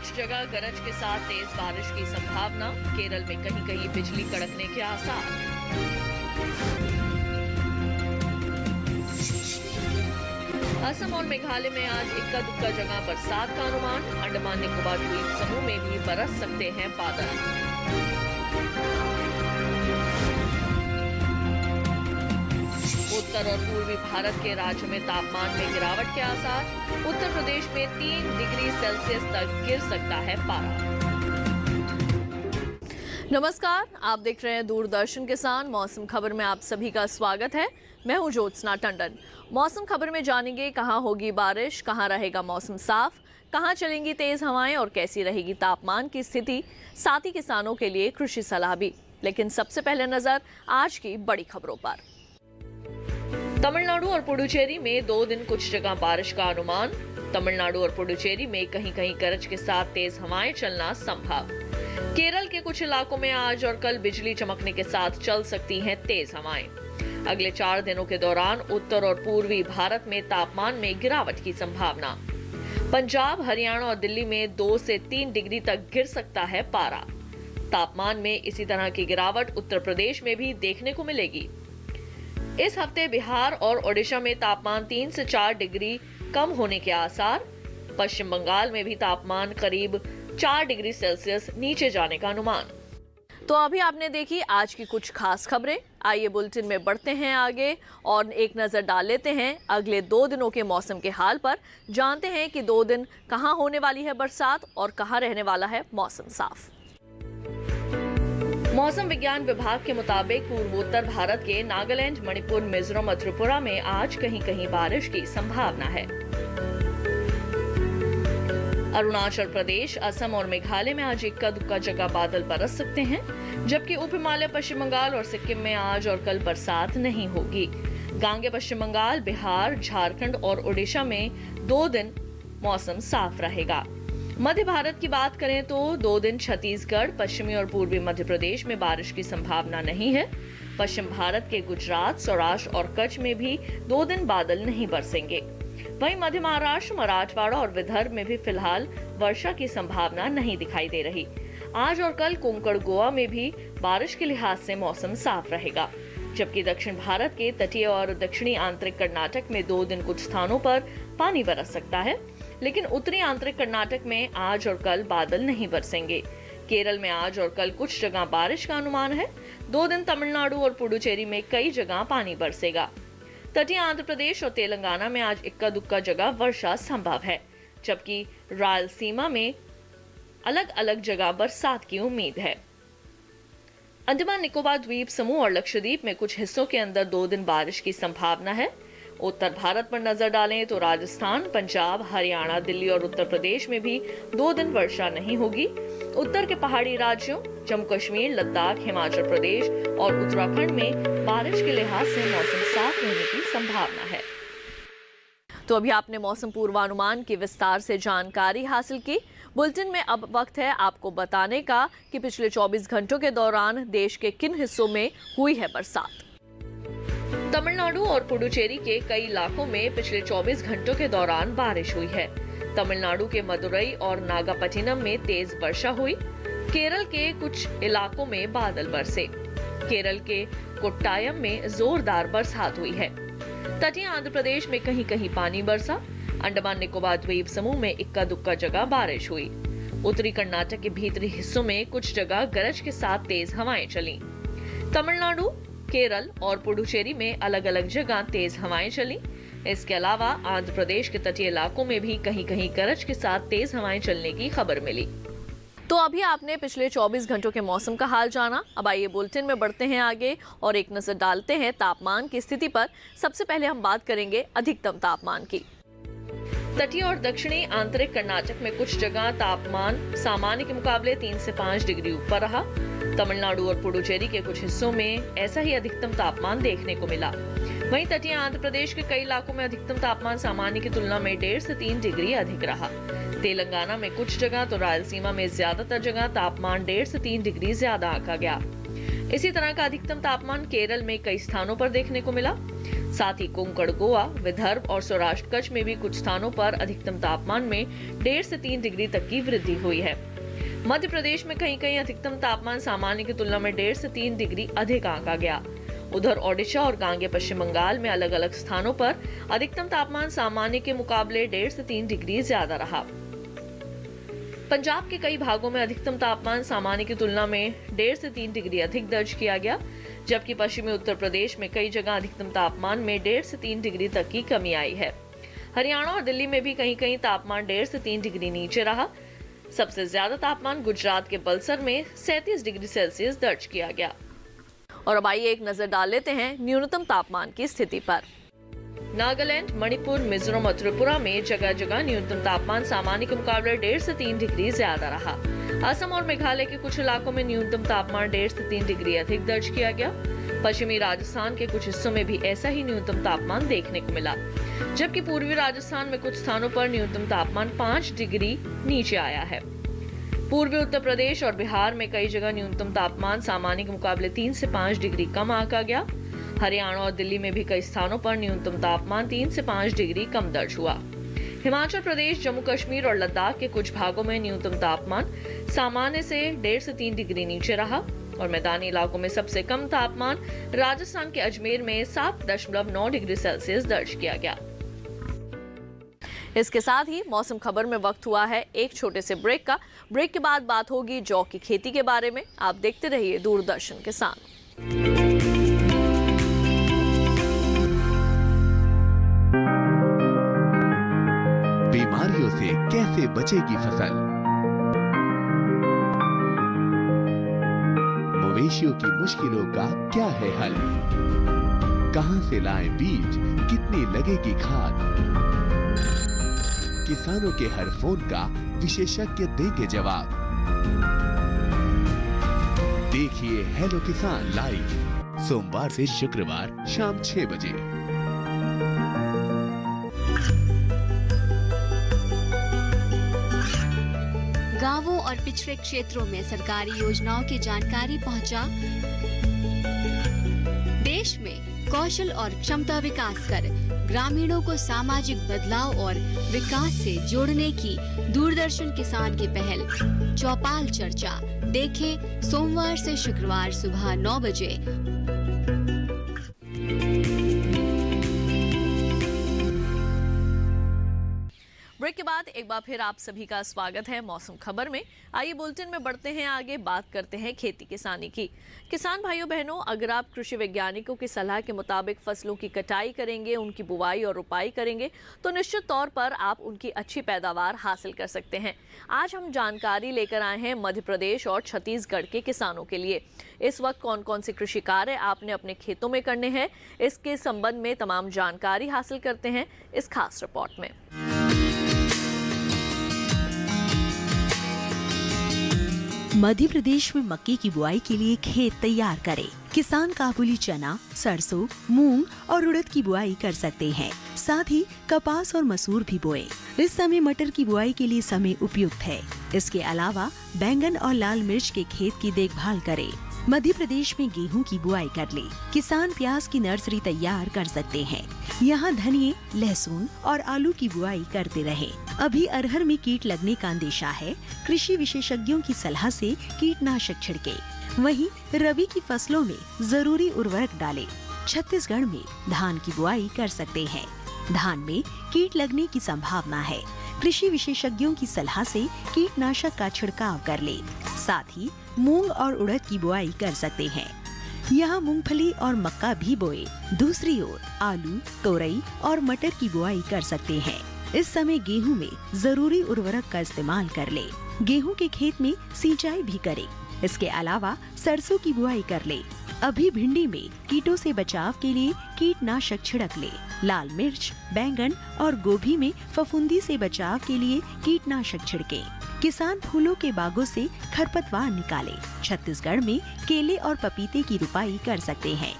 कुछ जगह गरज के साथ तेज बारिश की संभावना। केरल में कहीं कहीं बिजली कड़कने के आसार। असम और मेघालय में आज इक्का दुक्का जगह बरसात का अनुमान। अंडमान निकोबार द्वीप समूह में भी बरस सकते हैं बादल। उत्तर और पूर्वी भारत के राज्यों में तापमान में गिरावट के आसार। उत्तर प्रदेश में 3 डिग्री सेल्सियस तक गिर सकता है पारा। नमस्कार, आप देख रहे हैं दूरदर्शन किसान। मौसम खबर में आप सभी का स्वागत है। मैं हूं ज्योत्सना टंडन। मौसम खबर में जानेंगे कहां होगी बारिश, कहां रहेगा मौसम साफ, कहां चलेंगी तेज हवाएं और कैसी रहेगी तापमान की स्थिति, साथ ही किसानों के लिए कृषि सलाह भी। लेकिन सबसे पहले नजर आज की बड़ी खबरों पर। तमिलनाडु और पुडुचेरी में 2 दिन कुछ जगह बारिश का अनुमान। तमिलनाडु और पुडुचेरी में कहीं कहीं गरज के साथ तेज हवाएं चलना संभव। केरल के कुछ इलाकों में आज और कल बिजली चमकने के साथ चल सकती हैं तेज हवाएं। अगले 4 दिनों के दौरान उत्तर और पूर्वी भारत में तापमान में गिरावट की संभावना। पंजाब, हरियाणा और दिल्ली में 2 से 3 डिग्री तक गिर सकता है पारा। तापमान में इसी तरह की गिरावट उत्तर प्रदेश में भी देखने को मिलेगी। इस हफ्ते बिहार और ओडिशा में तापमान 3 से 4 डिग्री कम होने के आसार। पश्चिम बंगाल में भी तापमान करीब 4 डिग्री सेल्सियस नीचे जाने का अनुमान। तो अभी आपने देखी आज की कुछ खास खबरें। आइए बुलेटिन में बढ़ते हैं आगे और एक नजर डाल लेते हैं अगले 2 दिनों के मौसम के हाल पर। जानते हैं कि 2 दिन कहां होने वाली है बरसात और कहां रहने वाला है मौसम साफ। मौसम विज्ञान विभाग के मुताबिक पूर्वोत्तर भारत के नागालैंड, मणिपुर, मिजोरम और त्रिपुरा में आज कहीं कहीं बारिश की संभावना है। अरुणाचल प्रदेश, असम और मेघालय में आज इक्का दुक्का जगह बादल बरस सकते हैं, जबकि उप हिमालय, पश्चिम बंगाल और सिक्किम में आज और कल बरसात नहीं होगी। गांगे पश्चिम बंगाल, बिहार, झारखंड और ओडिशा में 2 दिन मौसम साफ रहेगा। मध्य भारत की बात करें तो 2 दिन छत्तीसगढ़, पश्चिमी और पूर्वी मध्य प्रदेश में बारिश की संभावना नहीं है। पश्चिम भारत के गुजरात, सौराष्ट्र और कच्छ में भी 2 दिन बादल नहीं बरसेंगे। वहीं मध्य महाराष्ट्र, मराठवाड़ा और विदर्भ में भी फिलहाल वर्षा की संभावना नहीं दिखाई दे रही। आज और कल कोंकण, गोवा में भी बारिश के लिहाज से मौसम साफ रहेगा, जबकि दक्षिण भारत के तटीय और दक्षिणी आंतरिक कर्नाटक में 2 दिन कुछ स्थानों पर पानी बरस सकता है। लेकिन उत्तरी आंतरिक कर्नाटक में आज और कल बादल नहीं बरसेंगे। केरल में आज और कल कुछ जगह बारिश का अनुमान है। 2 दिन तमिलनाडु और पुडुचेरी में कई जगह पानी बरसेगा। तटीय आंध्र प्रदेश और तेलंगाना में आज इक्का दुक्का जगह वर्षा संभव है, जबकि रायलसीमा में अलग अलग जगह बरसात की उम्मीद है। अंडमान निकोबार द्वीप समूह और लक्षद्वीप में कुछ हिस्सों के अंदर 2 दिन बारिश की संभावना है। उत्तर भारत पर नजर डालें तो राजस्थान, पंजाब, हरियाणा, दिल्ली और उत्तर प्रदेश में भी 2 दिन वर्षा नहीं होगी। उत्तर के पहाड़ी राज्यों जम्मू कश्मीर, लद्दाख, हिमाचल प्रदेश और उत्तराखंड में बारिश के लिहाज से मौसम साफ रहने की संभावना है। तो अभी आपने मौसम पूर्वानुमान की विस्तार से जानकारी हासिल की। बुलेटिन में अब वक्त है आपको बताने का कि पिछले 24 घंटों के दौरान देश के किन हिस्सों में हुई है बरसात। तमिलनाडु और पुडुचेरी के कई इलाकों में पिछले 24 घंटों के दौरान बारिश हुई है। तमिलनाडु के मदुरई और नागापट्टिनम में तेज वर्षा हुई। केरल के कुछ इलाकों में बादल बरसे। केरल के कोट्टायम में जोरदार बरसात हुई है। तटीय आंध्र प्रदेश में कहीं कहीं पानी बरसा। अंडमान निकोबार द्वीप समूह में इक्का दुक्का जगह बारिश हुई। उत्तरी कर्नाटक के भीतरी हिस्सों में कुछ जगह गरज के साथ तेज हवाएं चली। तमिलनाडु, केरल और पुडुचेरी में अलग अलग जगह तेज हवाएं चली। इसके अलावा आंध्र प्रदेश के तटीय इलाकों में भी कहीं कहीं गरज के साथ तेज हवाएं चलने की खबर मिली। तो अभी आपने पिछले 24 घंटों के मौसम का हाल जाना। अब आइए बुलेटिन में बढ़ते हैं आगे और एक नजर डालते हैं तापमान की स्थिति पर। सबसे पहले हम बात करेंगे अधिकतम तापमान की। तटीय और दक्षिणी आंतरिक कर्नाटक में कुछ जगह तापमान सामान्य के मुकाबले 3 से 5 डिग्री ऊपर रहा। तमिलनाडु और पुडुचेरी के कुछ हिस्सों में ऐसा ही अधिकतम तापमान देखने को मिला। वहीं तटीय आंध्र प्रदेश के कई इलाकों में अधिकतम तापमान सामान्य की तुलना में 1.5 से 3 डिग्री अधिक रहा। तेलंगाना में कुछ जगह तो रायलसीमा में ज्यादातर जगह तापमान 1.5 से 3 डिग्री ज्यादा आंका गया। इसी तरह का अधिकतम तापमान केरल में कई स्थानों पर देखने को मिला। साथ ही कोंकण, गोवा, विदर्भ और सौराष्ट्र कच्छ में भी कुछ स्थानों पर अधिकतम तापमान में 1.5 से 3 डिग्री तक की वृद्धि हुई है। मध्य प्रदेश में कहीं कहीं अधिकतम तापमान सामान्य की तुलना में 1.5 से 3 डिग्री अधिक आंका गया। उधर ओडिशा और गांगे पश्चिम बंगाल में अलग अलग स्थानों पर अधिकतम तापमान सामान्य के मुकाबले 1.5 से 3 डिग्री ज्यादा रहा। पंजाब के कई भागों में अधिकतम तापमान सामान्य की तुलना में 1.5 से 3 डिग्री अधिक दर्ज किया गया, जबकि पश्चिमी उत्तर प्रदेश में कई जगह अधिकतम तापमान में 1.5 से 3 डिग्री तक की कमी आई है। हरियाणा और दिल्ली में भी कहीं कहीं तापमान 1.5 से 3 डिग्री नीचे रहा। सबसे ज्यादा तापमान गुजरात के बलसर में 37 डिग्री सेल्सियस दर्ज किया गया। और अब आइए एक नजर डाल लेते हैं न्यूनतम तापमान की स्थिति पर। नागालैंड, मणिपुर, मिजोरम और त्रिपुरा में जगह जगह न्यूनतम तापमान सामान्य के मुकाबले 1.5 से 3 डिग्री ज्यादा रहा। असम और मेघालय के कुछ इलाकों में न्यूनतम तापमान 1.5 से 3 डिग्री अधिक दर्ज किया गया। पश्चिमी राजस्थान के कुछ हिस्सों में भी ऐसा ही न्यूनतम तापमान देखने को मिला, जबकि पूर्वी राजस्थान में कुछ स्थानों पर न्यूनतम तापमान 5 डिग्री नीचे आया है। पूर्वी उत्तर प्रदेश और बिहार में कई जगह न्यूनतम तापमान सामान्य के मुकाबले 3 से 5 डिग्री कम आंका गया। हरियाणा और दिल्ली में भी कई स्थानों पर न्यूनतम तापमान 3 से 5 डिग्री कम दर्ज हुआ। हिमाचल प्रदेश, जम्मू कश्मीर और लद्दाख के कुछ भागों में न्यूनतम तापमान सामान्य से 1.5 से 3 डिग्री नीचे रहा और मैदानी इलाकों में सबसे कम तापमान राजस्थान के अजमेर में 7.9 डिग्री सेल्सियस दर्ज किया गया। इसके साथ ही मौसम खबर में वक्त हुआ है एक छोटे से ब्रेक का। ब्रेक के बाद बात होगी जौ की खेती के बारे में। आप देखते रहिए दूरदर्शन किसान। बीमारियों से कैसे बचेगी फसल, मवेशियों की मुश्किलों का क्या है हल, कहां से लाएं बीज, कितनी लगेगी खाद, किसानों के हर फोन का विशेषज्ञ देंगे जवाब। देखिए हेलो किसान लाइव सोमवार से शुक्रवार शाम 6 बजे। गांवों और पिछड़े क्षेत्रों में सरकारी योजनाओं की जानकारी पहुंचा। देश में कौशल और क्षमता विकास कर ग्रामीणों को सामाजिक बदलाव और विकास से जोड़ने की दूरदर्शन किसान की पहल चौपाल चर्चा देखें सोमवार से शुक्रवार सुबह 9 बजे। ब्रेक के बाद एक बार फिर आप सभी का स्वागत है मौसम खबर में। आइए बुलेटिन में बढ़ते हैं आगे, बात करते हैं खेती किसानी की। किसान भाइयों बहनों, अगर आप कृषि वैज्ञानिकों की सलाह के मुताबिक फसलों की कटाई करेंगे, उनकी बुवाई और रुपाई करेंगे तो निश्चित तौर पर आप उनकी अच्छी पैदावार हासिल कर सकते हैं। आज हम जानकारी लेकर आए हैं मध्य प्रदेश और छत्तीसगढ़ के किसानों के लिए। इस वक्त कौन कौन से कृषि कार्य आपने अपने खेतों में करने हैं, इसके संबंध में तमाम जानकारी हासिल करते हैं इस खास रिपोर्ट में। मध्य प्रदेश में मक्के की बुआई के लिए खेत तैयार करें। किसान काबुली चना, सरसों, मूंग और उड़द की बुआई कर सकते हैं। साथ ही कपास और मसूर भी बोए। इस समय मटर की बुआई के लिए समय उपयुक्त है। इसके अलावा बैंगन और लाल मिर्च के खेत की देखभाल करें। मध्य प्रदेश में गेहूं की बुआई कर ले। किसान प्याज की नर्सरी तैयार कर सकते हैं। यहाँ धनिये, लहसुन और आलू की बुआई करते रहे। अभी अरहर में कीट लगने का अंदेशा है। कृषि विशेषज्ञों की सलाह से कीटनाशक छिड़के। वहीं रबी की फसलों में जरूरी उर्वरक डालें। छत्तीसगढ़ में धान की बुआई कर सकते हैं। धान में कीट लगने की संभावना है। कृषि विशेषज्ञों की सलाह से कीटनाशक का छिड़काव कर ले। साथ ही मूंग और उड़द की बुआई कर सकते हैं। यहाँ मूंगफली और मक्का भी बोए। दूसरी ओर आलू, तोरई और मटर की बुआई कर सकते हैं। इस समय गेहूं में जरूरी उर्वरक का इस्तेमाल कर ले। गेहूं के खेत में सिंचाई भी करे। इसके अलावा सरसों की बुआई कर ले। अभी भिंडी में कीटों से बचाव के लिए कीटनाशक छिड़क ले। लाल मिर्च, बैंगन और गोभी में फफूंदी से बचाव के लिए कीटनाशक छिड़के। किसान फूलों के बागों से खरपतवार निकाले। छत्तीसगढ़ में केले और पपीते की रुपाई कर सकते हैं।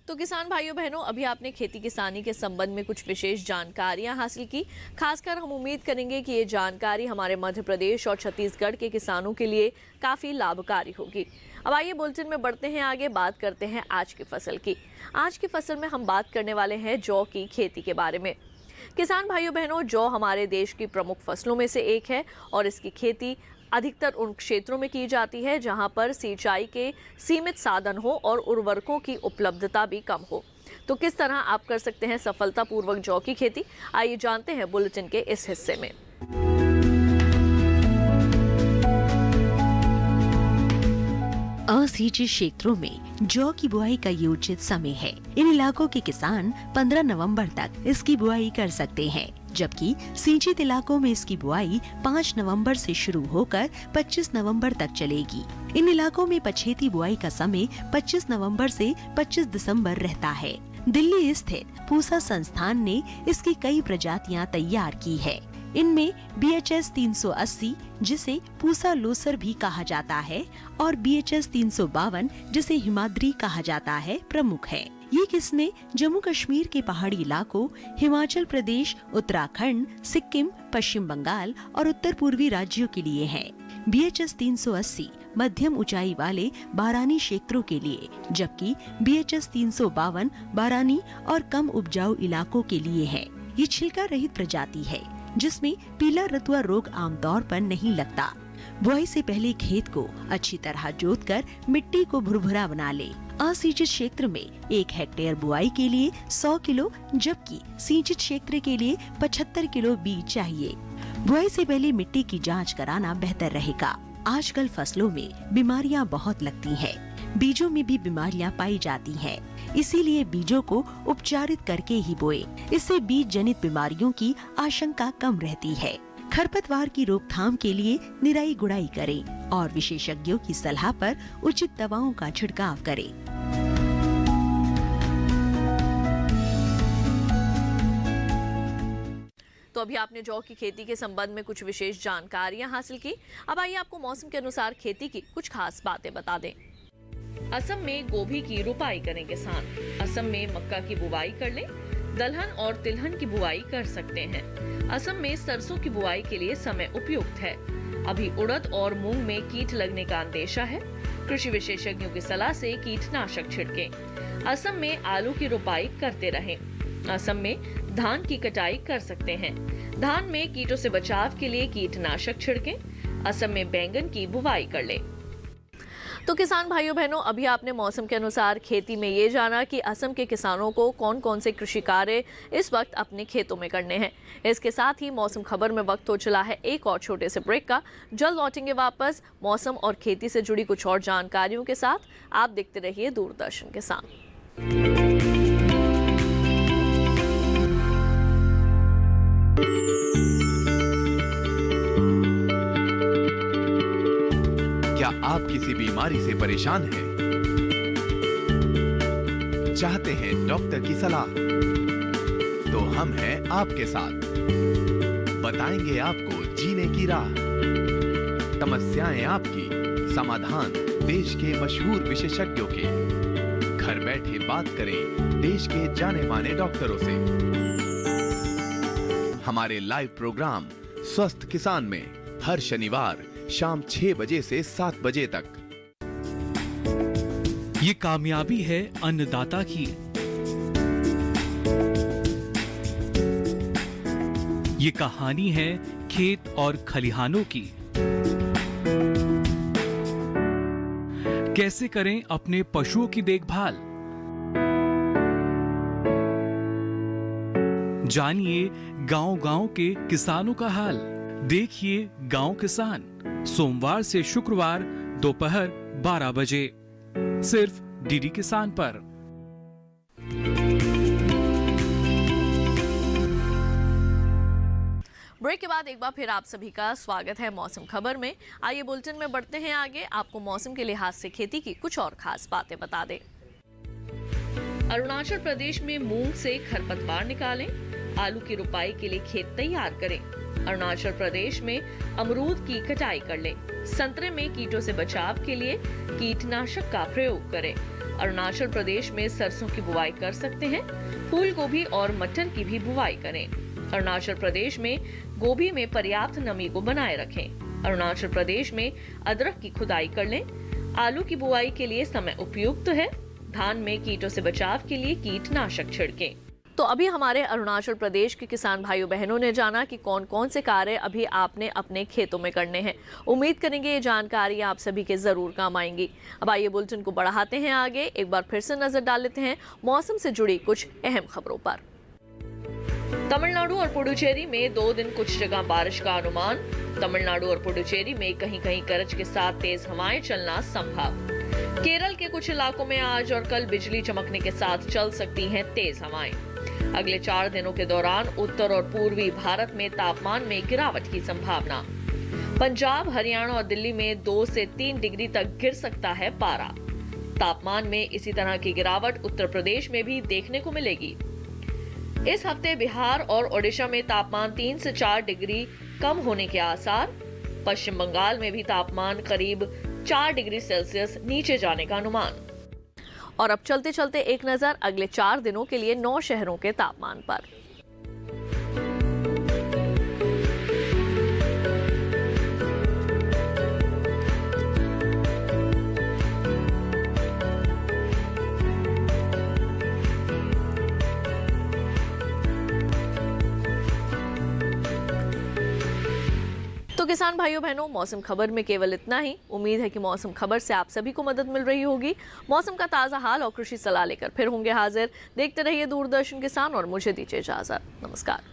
तो तो किसान भाइयों बहनों, अभी आपने खेती किसानी के संबंध में कुछ विशेष जानकारियां हासिल की। खासकर हम उम्मीद करेंगे कि ये जानकारी हमारे मध्य प्रदेश और छत्तीसगढ़ के किसानों के लिए काफ़ी लाभकारी होगी। अब आइए बुलेटिन में बढ़ते हैं आगे, बात करते हैं आज की फसल की। आज की फसल में हम बात करने वाले हैं जौ की खेती के बारे में। किसान भाइयों बहनों, जौ हमारे देश की प्रमुख फसलों में से एक है और इसकी खेती अधिकतर उन क्षेत्रों में की जाती है जहां पर सिंचाई के सीमित साधन हो और उर्वरकों की उपलब्धता भी कम हो। तो किस तरह आप कर सकते हैं सफलतापूर्वक जौ की खेती, आइए जानते हैं बुलेटिन के इस हिस्से में। असिंचित क्षेत्रों में जौ की बुआई का ये उचित समय है। इन इलाकों के किसान 15 नवंबर तक इसकी बुआई कर सकते हैं, जबकि सिंचित इलाकों में इसकी बुआई 5 नवंबर से शुरू होकर 25 नवंबर तक चलेगी। इन इलाकों में पछेती बुआई का समय 25 नवंबर से 25 दिसंबर रहता है। दिल्ली स्थित पूसा संस्थान ने इसकी कई प्रजातियां तैयार की है। इनमें BHS 380 जिसे पूसा लोसर भी कहा जाता है और BHS 352 जिसे हिमाद्री कहा जाता है प्रमुख है। ये किस्में जम्मू कश्मीर के पहाड़ी इलाकों, हिमाचल प्रदेश, उत्तराखंड, सिक्किम, पश्चिम बंगाल और उत्तर पूर्वी राज्यों के लिए हैं। BHS 380 मध्यम ऊंचाई वाले बारानी क्षेत्रों के लिए, जबकि BHS 352 बारानी और कम उपजाऊ इलाकों के लिए है। ये छिलका रहित प्रजाति है जिसमें पीला रतुआ रोग आमतौर पर नहीं लगता। बुआई से पहले खेत को अच्छी तरह जोतकर मिट्टी को भुरभुरा बना ले। असिंचित क्षेत्र में 1 हेक्टेयर बुआई के लिए 100 किलो, जबकि सिंचित क्षेत्र के लिए 75 किलो बीज चाहिए। बुआई से पहले मिट्टी की जांच कराना बेहतर रहेगा। आजकल फसलों में बीमारियां बहुत लगती हैं। बीजों में भी बीमारियां पाई जाती हैं, इसीलिए बीजों को उपचारित करके ही बोए। इससे बीज जनित बीमारियों की आशंका कम रहती है। खरपतवार की रोकथाम के लिए निराई गुड़ाई करें और विशेषज्ञों की सलाह पर उचित दवाओं का छिड़काव करें। तो अभी आपने जौ की खेती के संबंध में कुछ विशेष जानकारियां हासिल की। अब आइए आपको मौसम के अनुसार खेती की कुछ खास बातें बता दें। असम में गोभी की रुपाई करें किसान। असम में मक्का की बुवाई कर लें। दलहन और तिलहन की बुवाई कर सकते हैं। असम में सरसों की बुआई के लिए समय उपयुक्त है। अभी उड़द और मूंग में कीट लगने का अंदेशा है। कृषि विशेषज्ञों की सलाह से कीटनाशक छिड़कें। असम में आलू की रुपाई करते रहें। असम में धान की कटाई कर सकते हैं। धान में कीटों से बचाव के लिए कीटनाशक छिड़कें। असम में बैंगन की बुवाई कर लें। तो किसान भाइयों बहनों, अभी आपने मौसम के अनुसार खेती में ये जाना कि असम के किसानों को कौन कौन से कृषि कार्य इस वक्त अपने खेतों में करने हैं। इसके साथ ही मौसम खबर में वक्त हो चला है एक और छोटे से ब्रेक का। जल्द लौटेंगे वापस मौसम और खेती से जुड़ी कुछ और जानकारियों के साथ। आप देखते रहिए दूरदर्शन किसान। क्या आप किसी बीमारी से परेशान हैं? चाहते हैं डॉक्टर की सलाह? तो हम हैं आपके साथ। बताएंगे आपको जीने की राह। समस्याएं आपकी, समाधान देश के मशहूर विशेषज्ञों के। घर बैठे बात करें देश के जाने माने डॉक्टरों से। हमारे लाइव प्रोग्राम स्वस्थ किसान में हर शनिवार शाम 6 बजे से 7 बजे तक। ये कामयाबी है अन्नदाता की। ये कहानी है खेत और खलिहानों की। कैसे करें अपने पशुओं की देखभाल, जानिए गांव-गांव के किसानों का हाल। देखिए गांव किसान सोमवार से शुक्रवार दोपहर 12 बजे सिर्फ डीडी किसान पर। ब्रेक के बाद एक बार फिर आप सभी का स्वागत है मौसम खबर में। आइए बुलेटिन में बढ़ते हैं आगे, आपको मौसम के लिहाज से खेती की कुछ और खास बातें बता दें। अरुणाचल प्रदेश में मूंग से खरपतवार निकालें। आलू की रुपाई के लिए खेत तैयार करें। अरुणाचल प्रदेश में अमरूद की कटाई कर लें। संतरे में कीटों से बचाव के लिए कीटनाशक का प्रयोग करें। अरुणाचल प्रदेश में सरसों की बुआई कर सकते हैं। फूल गोभी और मटर की भी बुआई करें। अरुणाचल प्रदेश में गोभी में पर्याप्त नमी को बनाए रखें। अरुणाचल प्रदेश में अदरक की खुदाई कर लें। आलू की बुआई के लिए समय उपयुक्त है। धान में कीटों से बचाव के लिए कीटनाशक छिड़कें। तो अभी हमारे अरुणाचल प्रदेश के किसान भाइयों बहनों ने जाना कि कौन कौन से कार्य अभी आपने अपने खेतों में करने हैं। उम्मीद करेंगे ये जानकारी आप सभी के जरूर काम आएंगी। अब आइए बुलेटिन को बढ़ाते हैं आगे। एक बार फिर से नजर डाल लेते हैं मौसम से जुड़ी कुछ अहम खबरों पर। तमिलनाडु और पुडुचेरी में 2 दिन कुछ जगह बारिश का अनुमान। तमिलनाडु और पुडुचेरी में कहीं कहीं गरज के साथ तेज हवाएं चलना संभव। केरल के कुछ इलाकों में आज और कल बिजली चमकने के साथ चल सकती हैं तेज हवाएं। अगले 4 दिनों के दौरान उत्तर और पूर्वी भारत में तापमान में गिरावट की संभावना। पंजाब, हरियाणा और दिल्ली में 2 से 3 डिग्री तक गिर सकता है पारा। तापमान में इसी तरह की गिरावट उत्तर प्रदेश में भी देखने को मिलेगी। इस हफ्ते बिहार और ओडिशा में तापमान 3 से 4 डिग्री कम होने के आसार। पश्चिम बंगाल में भी तापमान करीब 4 डिग्री सेल्सियस नीचे जाने का अनुमान। और अब चलते चलते एक नजर अगले 4 दिनों के लिए 9 शहरों के तापमान पर। तो किसान भाइयों बहनों, मौसम खबर में केवल इतना ही। उम्मीद है कि मौसम खबर से आप सभी को मदद मिल रही होगी। मौसम का ताजा हाल और कृषि सलाह लेकर फिर होंगे हाजिर। देखते रहिए दूरदर्शन किसान और मुझे दीजिए इजाजत। नमस्कार।